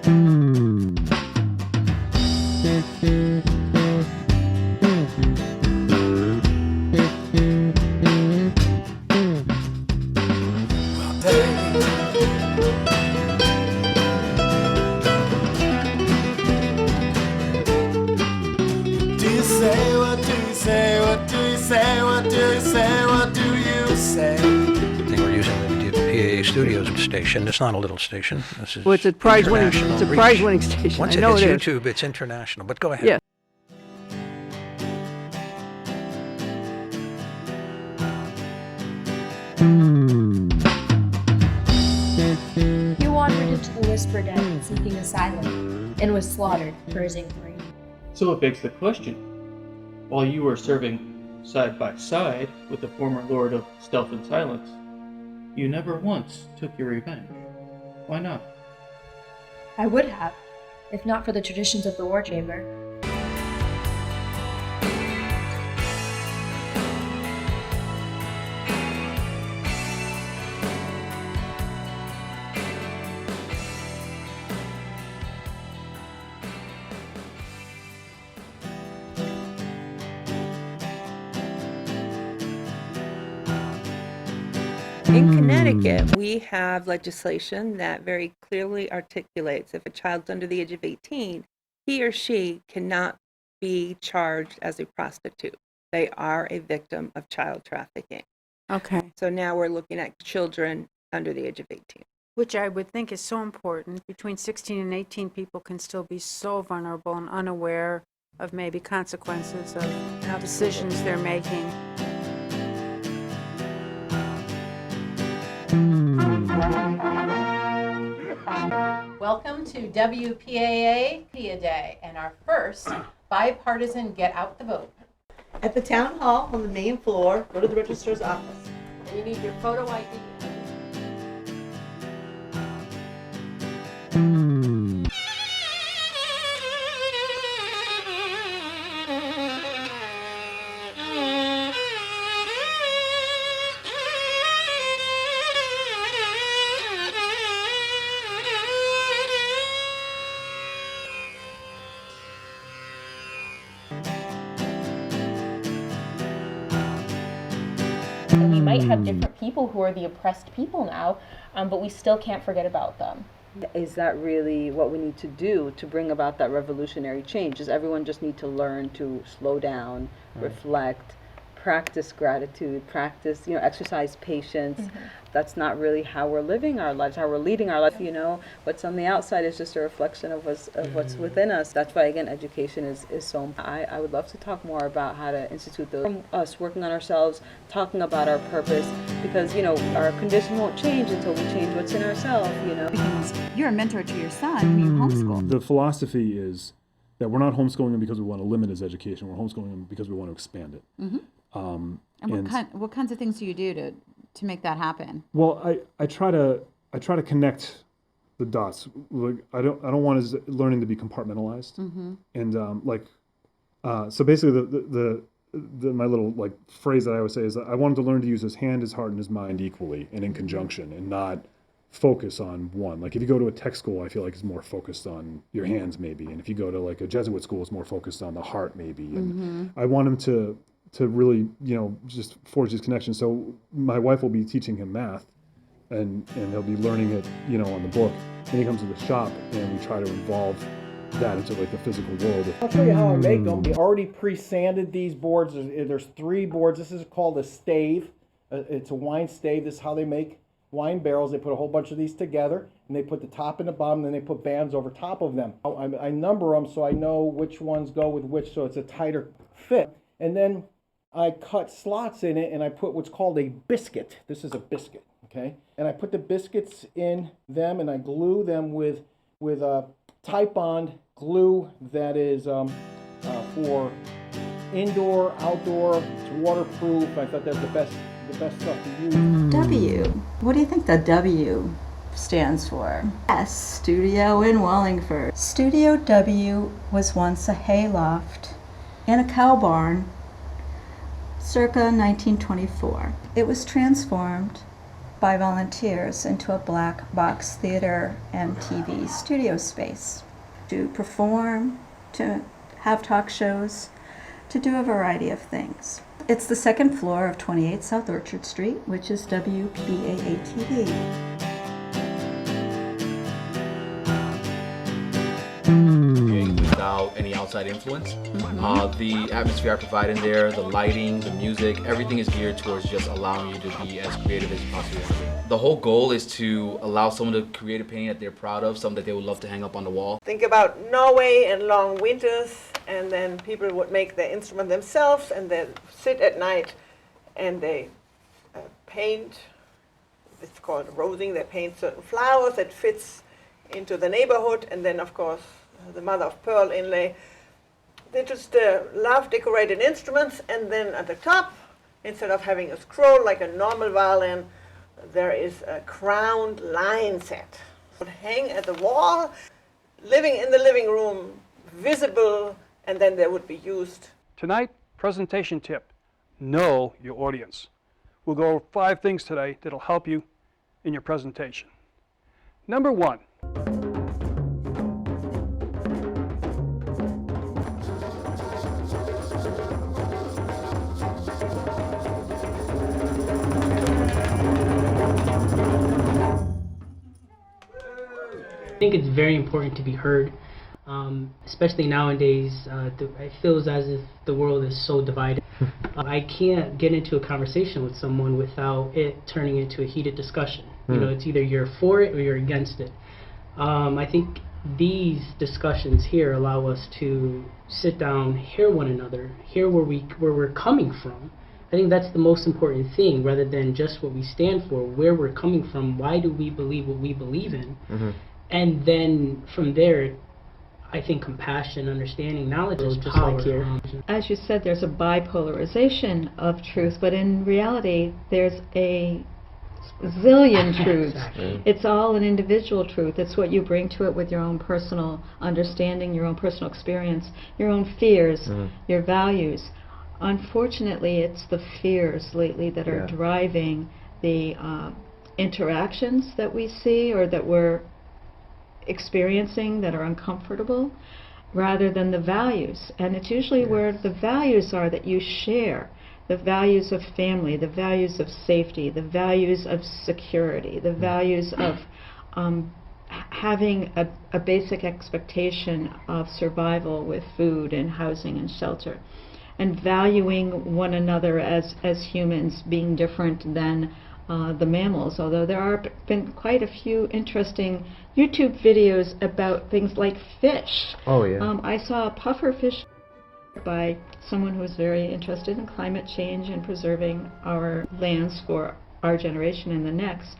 Studios station. It's not a little station. This is well, it's a prize-winning station. Once I know it it hits is. YouTube, it's international. But go ahead. Yeah. He wandered into the Whisper Den seeking asylum and was slaughtered for his inquiry. So it begs the question, while you were serving side by side with the former Lord of Stealth and Silence, you never once took your revenge. Why not? I would have, if not for the traditions of the War Chamber. In Connecticut, we have legislation that very clearly articulates if a child's under the age of 18, he or she cannot be charged as a prostitute. They are a victim of child trafficking. Okay. So now we're looking at children under the age of 18. Which I would think is so important. Between 16 and 18, people can still be so vulnerable and unaware of maybe consequences of decisions they're making. Welcome to WPAA PIA Day and our first bipartisan Get Out the Vote. At the town hall on the main floor, go to the registrar's office. And you need your photo ID. And we might have different people who are the oppressed people now, but we still can't forget about them. Is that really what we need to do to bring about that revolutionary change? Does everyone just need to learn to slow down, reflect, practice gratitude, practice, exercise patience? That's not really how we're living our lives, how we're leading our life. What's on the outside is just a reflection of what's within us. That's why, again, education is so important. I would love to talk more about how to institute those. From us working on ourselves, talking about our purpose, because, our condition won't change until we change what's in ourselves, Because you're a mentor to your son who you homeschool. The philosophy is that we're not homeschooling him because we want to limit his education. We're homeschooling him because we want to expand it. And what kinds of things do you do to make that happen? Well, I try to connect the dots. Like I don't want his learning to be compartmentalized. And so basically my little phrase that I always say is that I want him to learn to use his hand, his heart, and his mind equally and in conjunction, and not focus on one. Like if you go to a tech school, I feel like it's more focused on your hands maybe, and if you go to a Jesuit school, it's more focused on the heart maybe. And I want him to really, just forge this connection. So my wife will be teaching him math, and he'll be learning it, on the book. Then he comes to the shop, and we try to involve that into the physical world. I'll show you how I make them. We already pre-sanded these boards. There's 3 boards. This is called a stave. It's a wine stave. This is how they make wine barrels. They put a whole bunch of these together, and they put the top and the bottom, and then they put bands over top of them. I number them so I know which ones go with which, so it's a tighter fit. And then I cut slots in it, and I put what's called a biscuit. This is a biscuit, okay? And I put the biscuits in them, and I glue them with a Type-Bond glue that is for indoor, outdoor. It's waterproof. I thought that was the best stuff to use. W. What do you think the W stands for? S. Studio in Wallingford. Studio W was once a hayloft and a cow barn circa 1924. It was transformed by volunteers into a black box theater and TV studio space to perform, to have talk shows, to do a variety of things. It's the second floor of 28 South Orchard Street, which is WPAA TV. Without any outside influence. The atmosphere I provide in there, the lighting, the music, everything is geared towards just allowing you to be as creative as you possibly want to be. The whole goal is to allow someone to create a painting that they're proud of, something that they would love to hang up on the wall. Think about Norway and long winters, and then people would make the instrument themselves, and then sit at night and they paint. It's called rosing. They paint certain flowers that fits into the neighborhood, and then of course the mother of pearl inlay. They just love decorated instruments, and then at the top, instead of having a scroll like a normal violin, there is a crowned line set. It would hang at the wall, living in the living room, visible, and then they would be used. Tonight, presentation tip: know your audience. We'll go over 5 things today that'll help you in your presentation. Number 1. I think it's very important to be heard, especially nowadays. It feels as if the world is so divided. I can't get into a conversation with someone without it turning into a heated discussion. You know, it's either you're for it or you're against it. I think these discussions here allow us to sit down, hear one another, hear where we're coming from. I think that's the most important thing, rather than just what we stand for, where we're coming from, why do we believe what we believe in. And then from there, I think compassion, understanding, knowledge is just like here. As you said, there's a bipolarization of truth, but in reality, there's a zillion truths. It's all an individual truth. It's what you bring to it with your own personal understanding, your own personal experience, your own fears, your values. Unfortunately, it's the fears lately that are driving the interactions that we see or that we're experiencing that are uncomfortable, rather than the values. And it's usually where the values are that you share. The values of family, the values of safety, the values of security, the values of having a basic expectation of survival with food and housing and shelter, and valuing one another as humans, being different than the mammals, although there have been quite a few interesting YouTube videos about things like fish. I saw a puffer fish by someone who was very interested in climate change and preserving our lands for our generation and the next.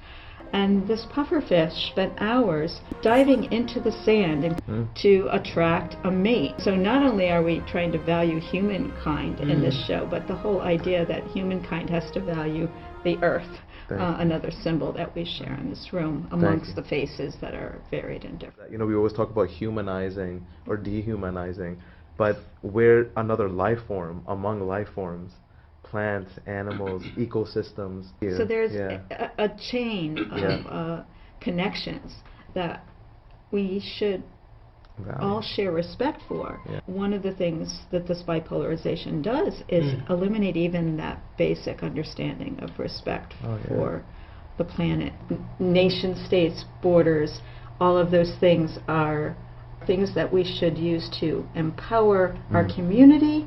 And this puffer fish spent hours diving into the sand to attract a mate. So not only are we trying to value humankind in this show, but the whole idea that humankind has to value the earth. Another symbol that we share in this room amongst the faces that are varied and different. You know, we always talk about humanizing or dehumanizing, but we're another life form among life forms, plants, animals, ecosystems. So there's a chain of connections that we should all share respect for. One of the things that this bipolarization does is eliminate even that basic understanding of respect for the planet. Nation states, borders, all of those things are things that we should use to empower our community,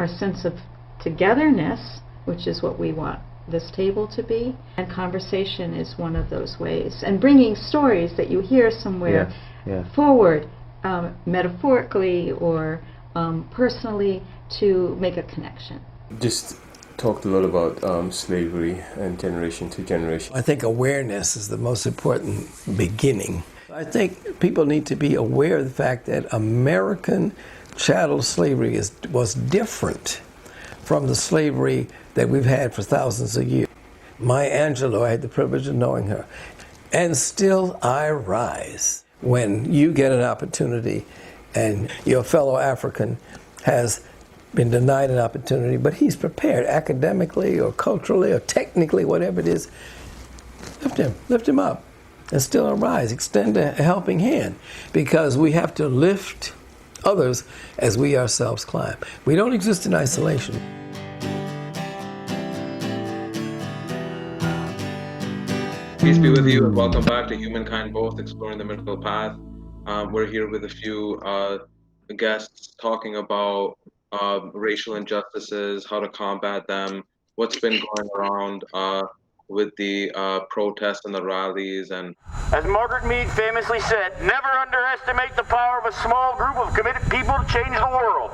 our sense of togetherness, which is what we want this table to be. And conversation is one of those ways. And bringing stories that you hear somewhere forward, metaphorically or personally, to make a connection. Just talked a lot about slavery and generation to generation. I think awareness is the most important beginning. I think people need to be aware of the fact that American chattel slavery was different from the slavery that we've had for thousands of years. Maya Angelou, I had the privilege of knowing her. And still I rise. When you get an opportunity and your fellow African has been denied an opportunity, but he's prepared academically or culturally or technically, whatever it is, Lift him up, and still arise. Extend a helping hand, because we have to lift others as we ourselves climb. We don't exist in isolation. Peace be with you, and welcome back to Humankind Both, Exploring the Middle Path. We're here with a few guests talking about racial injustices, how to combat them, what's been going around with the protests and the rallies. And as Margaret Mead famously said, never underestimate the power of a small group of committed people to change the world.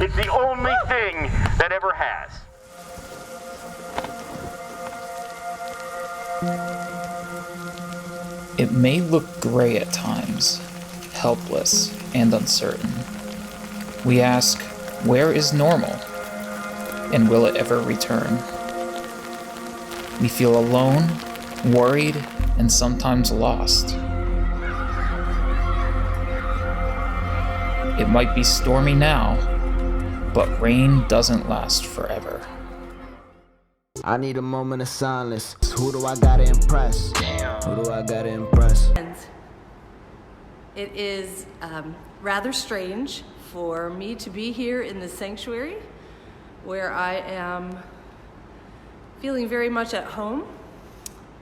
It's the only thing that ever has. It may look gray at times, helpless and uncertain. We ask, where is normal? And will it ever return? We feel alone, worried, and sometimes lost. It might be stormy now, but rain doesn't last forever. I need a moment of silence. Who do I gotta impress? Who do I gotta impress? It is rather strange for me to be here in the sanctuary where I am feeling very much at home,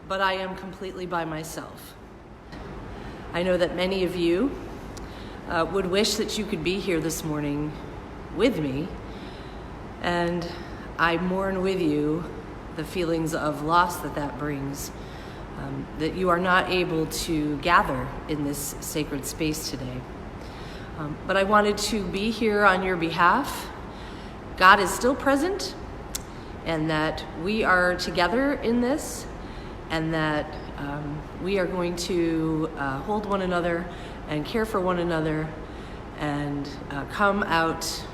but I am completely by myself. I know that many of you would wish that you could be here this morning with me, and I mourn with you the feelings of loss that brings, that you are not able to gather in this sacred space today. But I wanted to be here on your behalf. God is still present, and that we are together in this, and that we are going to hold one another and care for one another and come out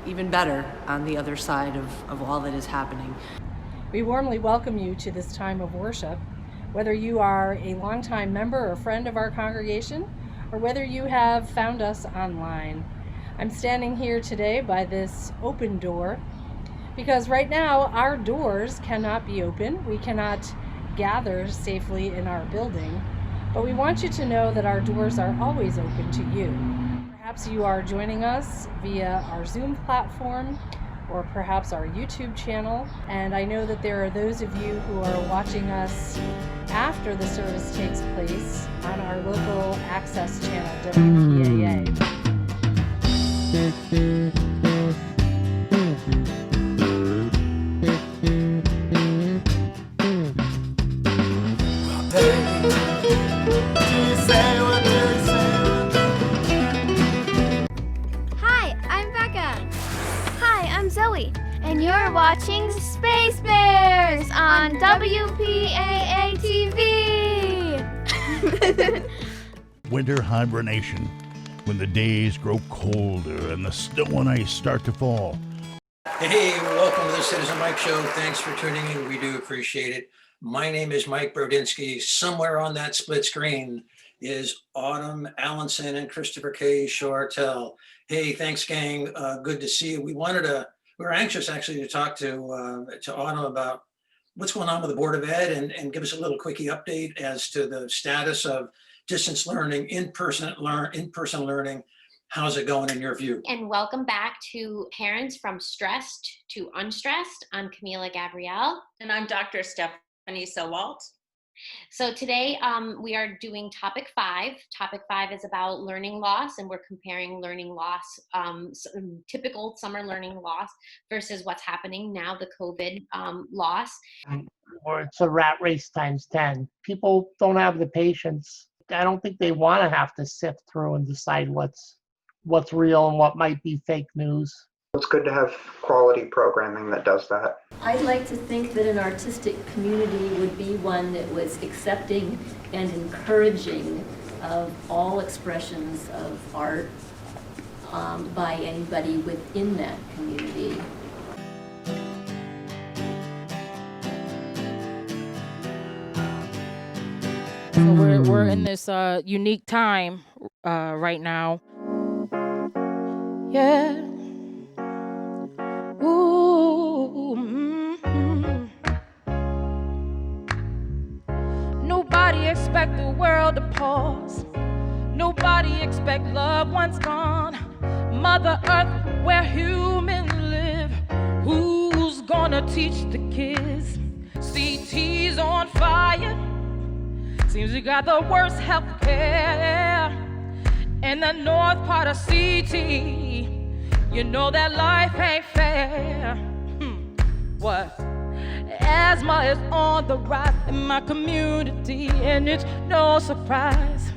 even better on the other side of all that is happening. We warmly welcome you to this time of worship, whether you are a longtime member or friend of our congregation, or whether you have found us online. I'm standing here today by this open door because right now our doors cannot be open. We cannot gather safely in our building, but we want you to know that our doors are always open to you. Perhaps you are joining us via our Zoom platform or perhaps our YouTube channel, and I know that there are those of you who are watching us after the service takes place on our local access channel, WPAA. Hi, I'm Becca. Hi, I'm Zoe. And you're watching Space Bears on WPAA TV. Winter hibernation, when the days grow colder and the snow and ice start to fall. Hey, welcome to the Citizen Mike Show. Thanks for tuning in. We do appreciate it. My name is Mike Brodinsky. Somewhere on that split screen is Autumn Allenson and Christopher K. Shortell. Hey, thanks, gang. Good to see you. We were anxious actually to talk to Autumn about what's going on with the Board of Ed and give us a little quickie update as to the status of distance learning, in-person learning. How's it going in your view? And welcome back to Parents from Stressed to Unstressed. I'm Camila Gabrielle. And I'm Dr. Stephanie Sowalt. So today we are doing topic 5. Topic 5 is about learning loss, and we're comparing learning loss, typical summer learning loss versus what's happening now, the COVID loss. Or it's a rat race times 10. People don't have the patience. I don't think they want to have to sift through and decide what's real and what might be fake news. It's good to have quality programming that does that. I'd like to think that an artistic community would be one that was accepting and encouraging of all expressions of art by anybody within that community. So we're in this unique time right now. Yeah. Ooh. expect the world to pause. Nobody expect loved ones gone. Mother Earth, where humans live. Who's gonna teach the kids? CT's on fire. Seems we got the worst health care. In the north part of CT, you know that life ain't fair. What? Asthma is on the rise in my community, and it's no surprise.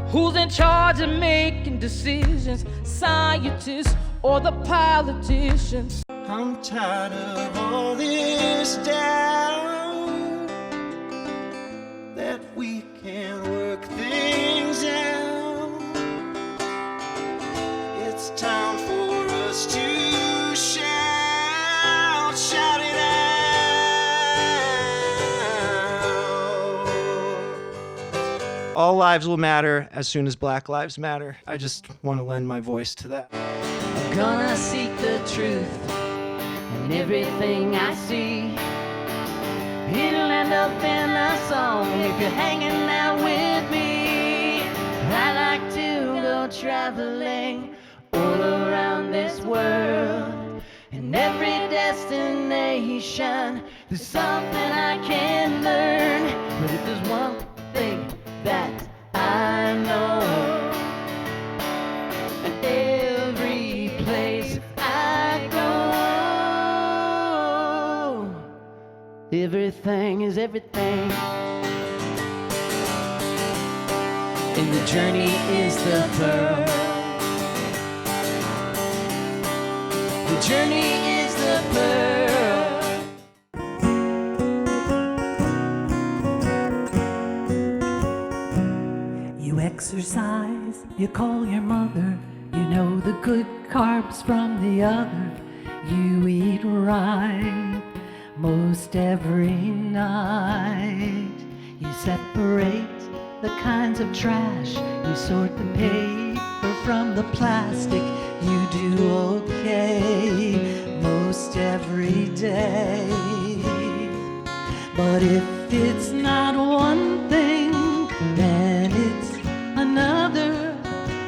Who's in charge of making decisions? Scientists or the politicians? I'm tired of all this doubt that we can't work things out. It's time for us to shout, shout it out. All lives will matter as soon as Black Lives Matter. I just want to lend my voice to that. I'm gonna seek the truth in everything I see. It'll end up in a song if you're hanging out with me. I like to go traveling all around this world. In every destination, there's something I can learn. But if there's one thing that I know, and every place I go, everything is everything. And the journey is the pearl. The journey is the pearl. You exercise, you call your mother, you know the good carbs from the other. You eat right most every night. You separate the kinds of trash, you sort the paper from the plastic. You do okay most every day. But if it's not one thing, then it's another.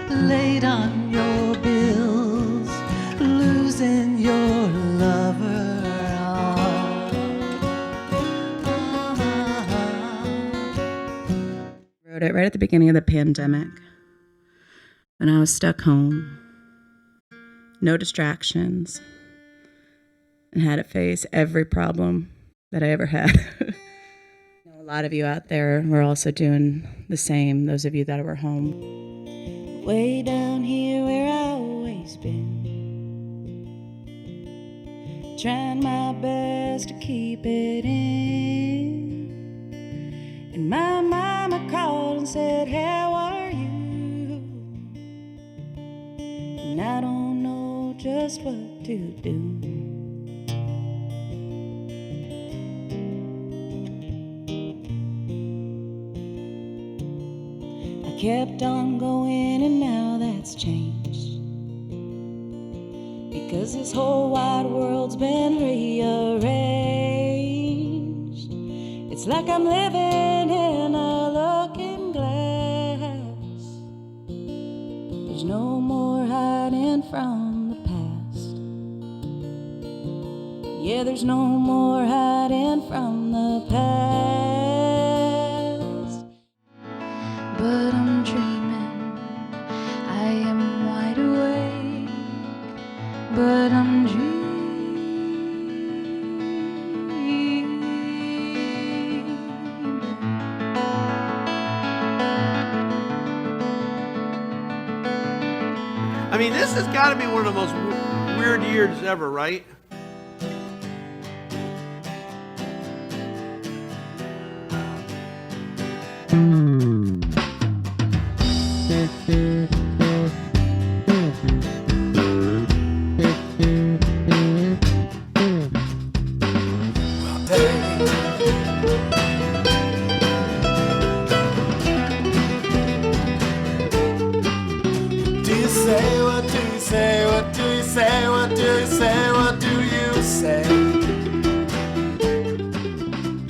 Late on your bills, losing your lover. Wrote it right at the beginning of the pandemic, when I was stuck home, no distractions, and had to face every problem that I ever had. A lot of you out there were also doing the same, those of you that were home. Way down here where I always been, trying my best to keep it in. And my mama called and said, how are you? And I don't know just what to do. I kept on going and now that's changed, because this whole wide world's been rearranged. It's like I'm living in a looking glass. There's no more hiding from the past. Yeah, there's no more hiding from the past. But I'm dreaming, I am wide awake, but I'm dreaming. I mean, this has got to be one of the most weird years ever, right?